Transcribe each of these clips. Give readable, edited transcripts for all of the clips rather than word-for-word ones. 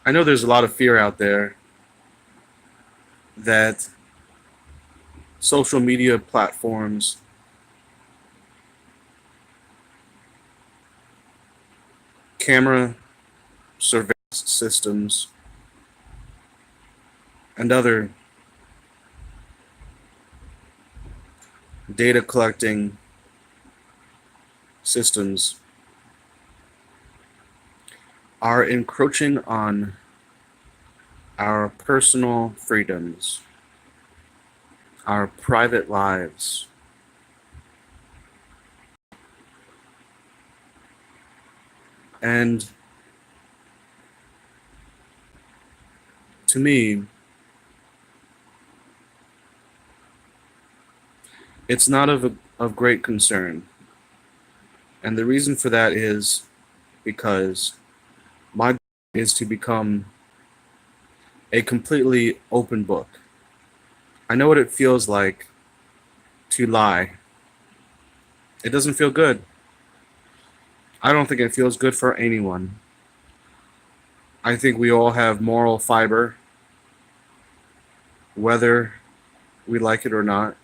I know there's a lot of fear out there that social media platforms camera surveillance systems and other data collecting systems are encroaching on our personal freedoms, our private lives. And to me, it's not of great concern. And the reason for that is because my goal is to become a completely open book. I know what it feels like to lie. It doesn't feel good. I don't think it feels good for anyone. I think we all have moral fiber, whether we like it or not.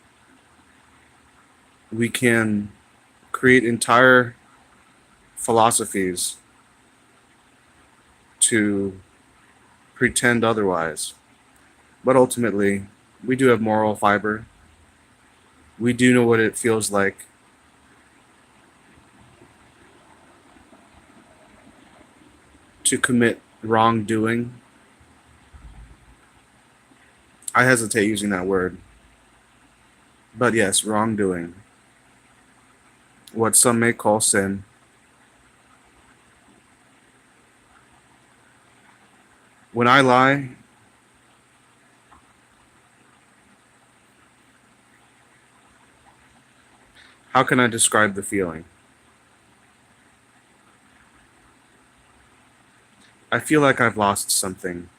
We can create entire philosophies to pretend otherwise. But ultimately, we do have moral fiber. We do know what it feels like to commit wrongdoing. I hesitate using that word. But yes, wrongdoing. What some may call sin. When I lie, how can I describe the feeling? I feel like I've lost something.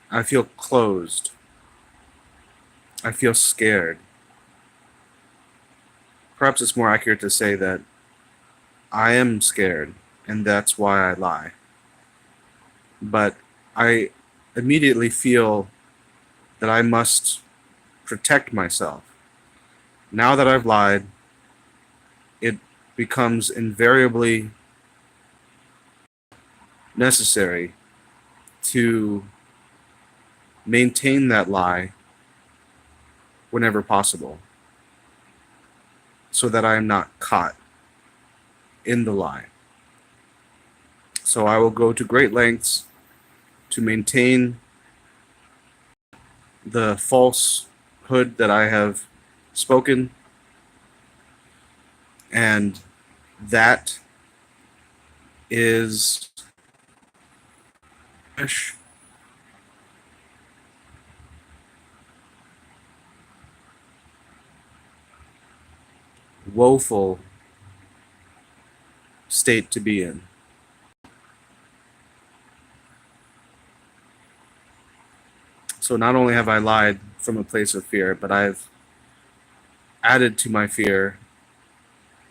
I feel closed. I feel scared. Perhaps it's more accurate to say that I am scared, and that's why I lie. But I immediately feel that I must protect myself. Now that I've lied, it becomes invariably necessary to maintain that lie whenever possible so that I am not caught in the lie. So I will go to great lengths to maintain the falsehood that I have spoken, and that is a woeful state to be in. So not only have I lied from a place of fear, but I've added to my fear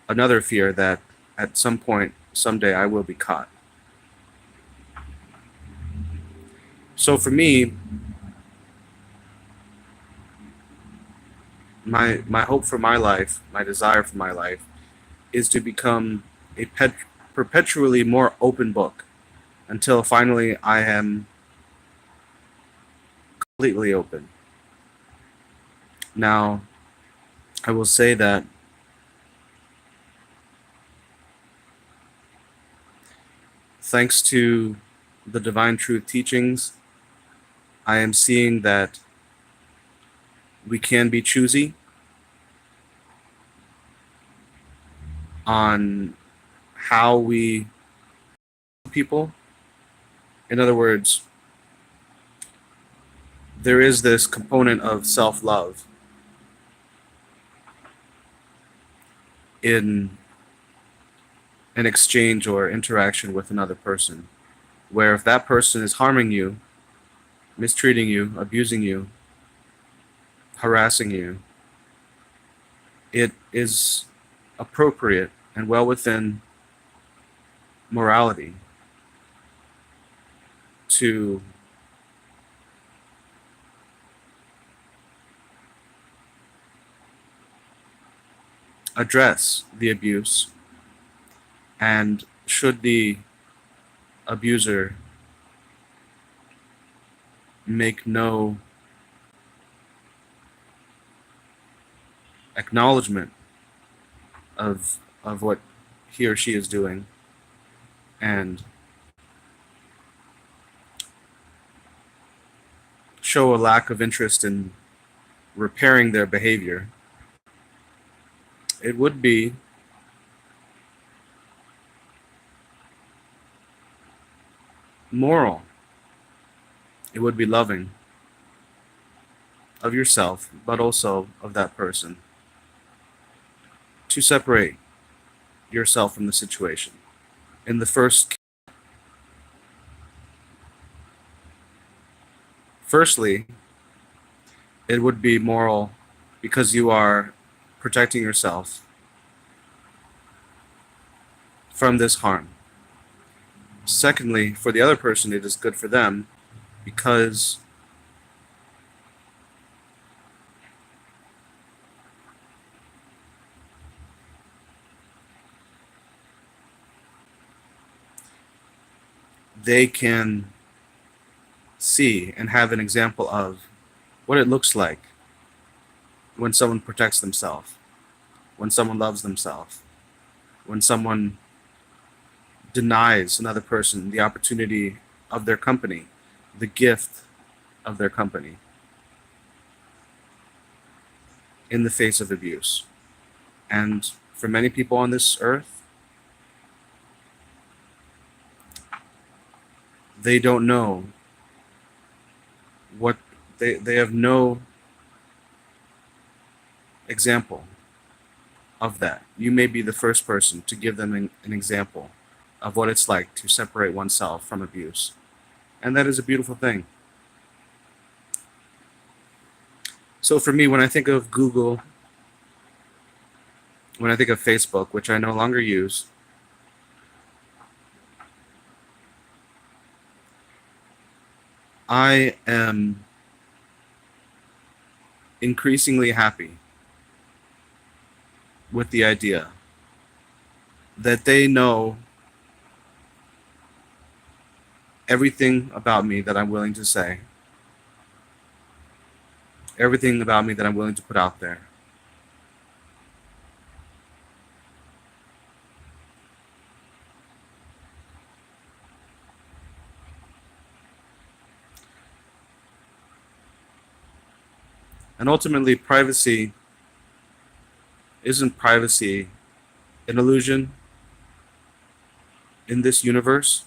another fear that at some point, someday, I will be caught. So for me, my hope for my life, my desire for my life, is to become a perpetually more open book until finally I am completely open. Now, I will say that thanks to the Divine Truth teachings, I am seeing that we can be choosy on how we people. In other words, there is this component of self-love in an exchange or interaction with another person, where if that person is harming you, mistreating you, abusing you, harassing you, it is appropriate and well within morality to address the abuse, and should the abuser make no acknowledgement of what he or she is doing, and show a lack of interest in repairing their behavior, it would be moral. It would be loving of yourself, but also of that person, to separate yourself from the situation. In the firstly, it would be moral because you are protecting yourself from this harm. Secondly, for the other person, it is good for them because they can see and have an example of what it looks like when someone protects themselves, when someone loves themselves, when someone denies another person the opportunity of their company, the gift of their company, in the face of abuse. And for many people on this earth, they don't know what they have no example of that. You may be the first person to give them an example of what it's like to separate oneself from abuse. And that is a beautiful thing. So for me, when I think of Google, when I think of Facebook, which I no longer use, I am increasingly happy with the idea that they know everything about me that I'm willing to say, everything about me that I'm willing to put out there. And ultimately, privacy isn't privacy an illusion in this universe?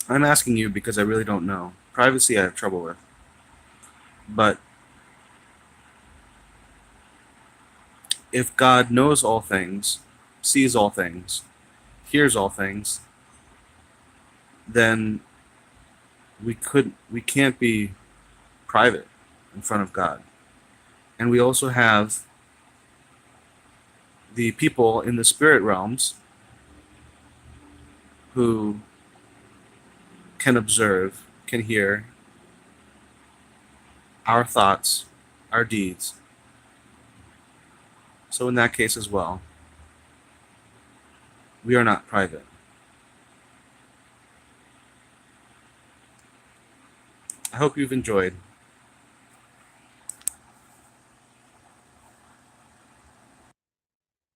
I'm asking you because I really don't know. Privacy I have trouble with. But if God knows all things, sees all things, hears all things, then we can't be private in front of God. And we also have the people in the spirit realms who can observe, can hear our thoughts, our deeds. So in that case as well, we are not private. I hope you've enjoyed.